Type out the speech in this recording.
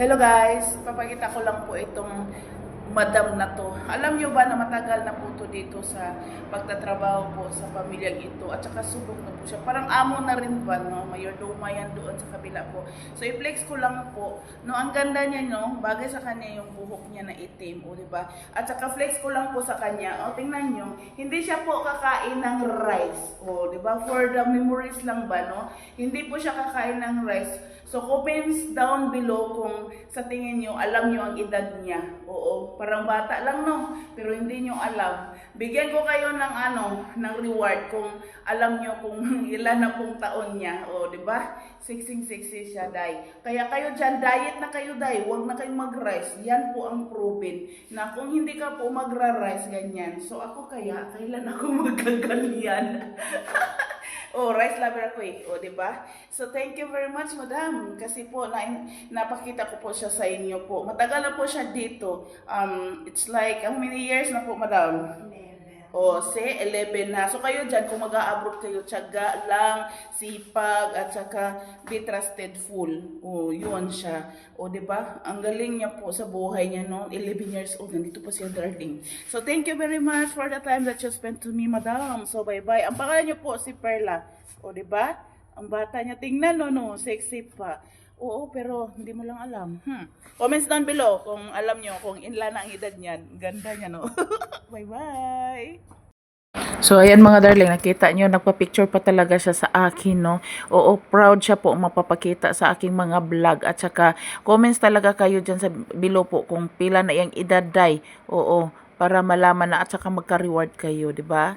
Hello guys, papakita ko lang po itong madam na to. Alam nyo ba na matagal na po to dito sa pagtatrabaho po sa pamilyang ito at saka subok na po siya. Parang amo na rin ba, no? Mayordoma yan doon sa kabila po. So i-flex ko lang po. No, ang ganda niya, no? Bagay sa kanya yung buhok niya na itim, o diba? At saka flex ko lang po sa kanya. O tingnan nyo, hindi siya po kakain ng rice. O diba? For the memories lang ba, no? Hindi po siya kakain ng rice. So comments down below kung sa tingin nyo, alam nyo ang edad niya. Oo, parang bata lang, no? Pero hindi nyo alam. Bigyan ko kayo ng ng reward kung alam nyo kung ilan na pong taon niya. O, di ba? Sexy siya, day. Kaya kayo dyan, diet na kayo, day. Huwag na kayong mag-rice. Yan po ang proven. Na kung hindi ka po magra-rice, ganyan. So ako kaya, kailan ako magkaganyan? Oh, rice lover ako eh. O, diba? So, thank you very much, madam. Kasi po, napakita ko po siya sa inyo po. Matagal na po siya dito. It's like, how many years na po, madam? 11. O, 11 na. So, kayo dyan, kung mag-a-abroad kayo, tiyaga lang, sipag, at saka be trusted full. O, yun siya. O, diba? Ang galing niya po sa buhay niya, no? 11 years old. Nandito po siya, darling. So, thank you very much for the time that you spent to me, madam. So, bye-bye. Ang pangalan niyo po, si Perla. O, diba? Ang bata niya. Tingnan, no? Sexy pa. Oo, pero hindi mo lang alam. Comments down below kung alam nyo, kung inla na ang edad niyan. Ganda niya, no? Bye-bye! So, ayan mga darling, nakita nyo, nagpa-picture pa talaga siya sa akin, no? Oo, proud siya po mapapakita sa aking mga vlog. At saka, comments talaga kayo dyan sa below po kung pila na yung edad day. Oo, para malaman na at saka magka-reward kayo, di ba?